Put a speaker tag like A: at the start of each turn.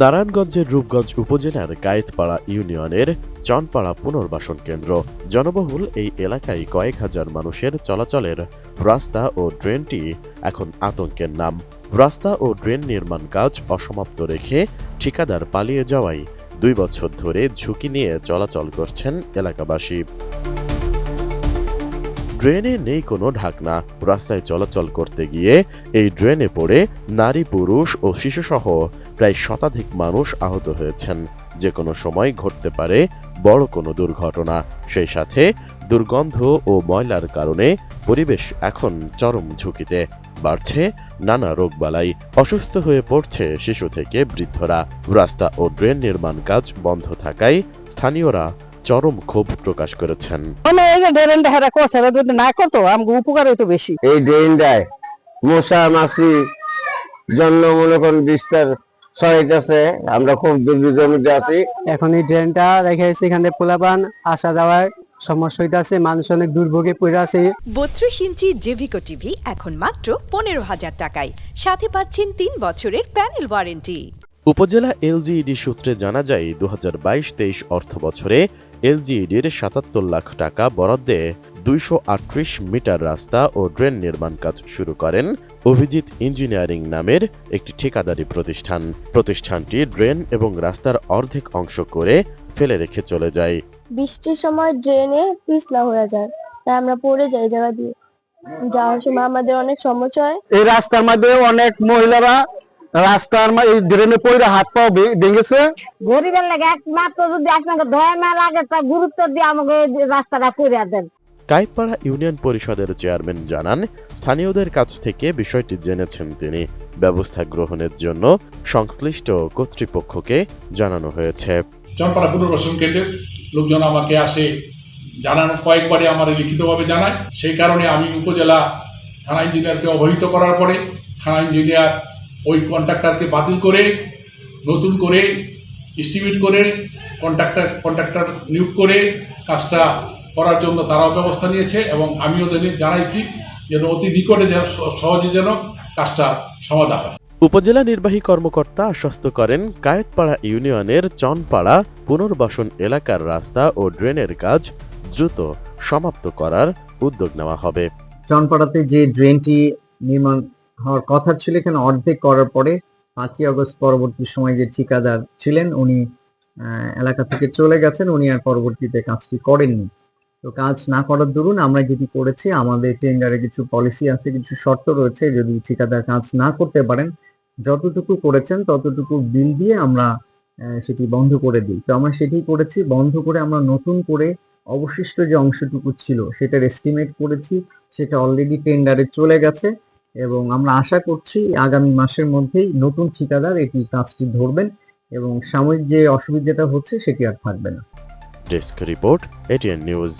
A: নারায়ণগঞ্জের রূপগঞ্জ উপজেলার কায়েতপাড়া ইউনিয়নের চনপাড়া পুনর্বাসন কেন্দ্র। জনবহুল এই এলাকায় কয়েক হাজার মানুষের চলাচলের রাস্তা ও ড্রেনটি এখন আতঙ্কের নাম। রাস্তা ও ড্রেন নির্মাণ কাজ অসমাপ্ত রেখে ঠিকাদার পালিয়ে যাওয়ায় 2 বছর ধরে ঝুঁকি নিয়ে চলাচল করছেন এলাকাবাসী। ড্রেনে নেই কোনো ঢাকনা। রাস্তায় চলাচল করতে গিয়ে এই ড্রেনে পড়ে নারী, পুরুষ ও শিশুসহ প্রায় শতাধিক মানুষ আহত হয়েছেন। যে কোনো সময় ঘটতে পারে বড় কোনো দুর্ঘটনা। সেই সাথে দুর্গন্ধ ও ময়লার কারণে পরিবেশ এখন চরম ঝুঁকিতে। বাড়ছে নানা রোগবালাই, অসুস্থ হয়ে পড়ছে শিশু থেকে বৃদ্ধরা। রাস্তা ও ড্রেন নির্মাণ কাজ বন্ধ থাকায় স্থানীয়রা চরম ক্ষোভ প্রকাশ করেছেন।
B: এই ড্রেনটায় মশা মাছি জন্য মনে করেন বিস্তার ছড়াইতেছে, আমরা খুব দুর্বিধের মধ্যে আছি।
C: এখন এই ড্রেনটা রেখে এখানে পোলাপান আসা যাওয়ার সমস্যা হইতাছে, মানুষ অনেক দুর্ভোগে পড়ে আছে।
D: 32 ইঞ্চি জেভিকো টিভি এখন মাত্র 15,000 টাকায়, সাথে পাচ্ছেন 3 বছরের প্যানেল ওয়ারেন্টি।
A: উপজেলা এলজিইডি সূত্রে জানা যায় 2022-23 অর্থ বছরে এলজিইডির 77 লাখ টাকা বরাদ্দে 238 মিটার রাস্তা ও ড্রেন নির্মাণ কাজ শুরু করেন অভিজিৎ ইঞ্জিনিয়ারিং নামের একটি ঠিকাদারি প্রতিষ্ঠান। প্রতিষ্ঠানটি ড্রেন এবং রাস্তার অর্ধেক অংশ করে ফেলে রেখে চলে যায়।
E: বৃষ্টির সময় ড্রেনে পিছলা হয়ে যায়, তাই আমরা পড়ে যাই জায়গা দিয়ে। যাওয়ার সময় আমাদের অনেক সমস্যা হয়।
B: এই রাস্তার মধ্যে অনেক মহিলারা রাস্তার এই ড্রেনে পড়ে হাত পা ভেঙেছে।
F: গরিবের লাগে একমাত্র যদি আপনাকে দয়া না লাগে তা গুরুত্ব দিয়ে আমাকে রাস্তাটা করে দেন।
A: কায়েতপাড়া ইউনিয়ন পরিষদের চেয়ারম্যান জানান, স্থানীয়দের কাছ থেকে বিষয়টি জেনেছেন তিনি। ব্যবস্থা গ্রহণের জন্য সংশ্লিষ্ট কর্তৃপক্ষকে জানানো হয়েছে।
G: চনপাড়া পুনর্বাসন কেন্দ্রের লোকজন আমাকে আসে জানানো, কয়েকবারে আমার লিখিতভাবে জানায়। সেই কারণে আমি উপজেলা থানা ইঞ্জিনিয়ারকে অবহিত করার পরে থানা ইঞ্জিনিয়ার ওই কন্ট্রাক্টরকে বাতিল করে নতুন করে এস্টিমেট করে কন্ট্রাক্টর নিয়োগ করে কাজটা করার জন্য তারাও ব্যবস্থা নিয়েছে এবং আমিও জানাইছি যেন অতি নিকটে যেন সহজে যেন কাজটা সমাধান হয়।
A: উপজেলা নির্বাহী কর্মকর্তা আশ্বস্ত করেন, কায়েতপাড়া ইউনিয়নের চনপাড়া পুনর্বাসন এলাকার রাস্তা ও ড্রেনের কাজ দ্রুত সমাপ্ত করার উদ্যোগ নেওয়া হবে।
H: চনপাড়াতে যে ড্রেনটি নির্মাণ হওয়ার কথা ছিল, এখানে অর্ধেক করার পরে 5ই আগস্ট পরবর্তী সময় যে ঠিকাদার ছিলেন উনি এলাকা থেকে চলে গেছেন, উনি আর পরবর্তীতে কাজটি করেননি। তো কাজ না করার দরুন আমরা যেটি করেছি, আমাদের টেন্ডারে কিছু পলিসি আছে, কিছু শর্ত রয়েছে। যদি ঠিকাদার কাজ না করতে পারেন, যতটুকু করেছেন ততটুকু বিল দিয়ে আমরা সেটি বন্ধ করে দিই। তো আমরা সেটি করেছি, বন্ধ করে আমরা নতুন করে অবশিষ্ট যে অংশটুকু ছিল সেটার এস্টিমেট করেছি, সেটা অলরেডি টেন্ডারে চলে গেছে এবং আমরা আশা করছি আগামী মাসের মধ্যেই নতুন ঠিকাদার এটি কাজটি ধরবেন এবং সাময়িক যে অসুবিধাটা হচ্ছে সেটি আর থাকবে না।
A: Desk report, ATN news.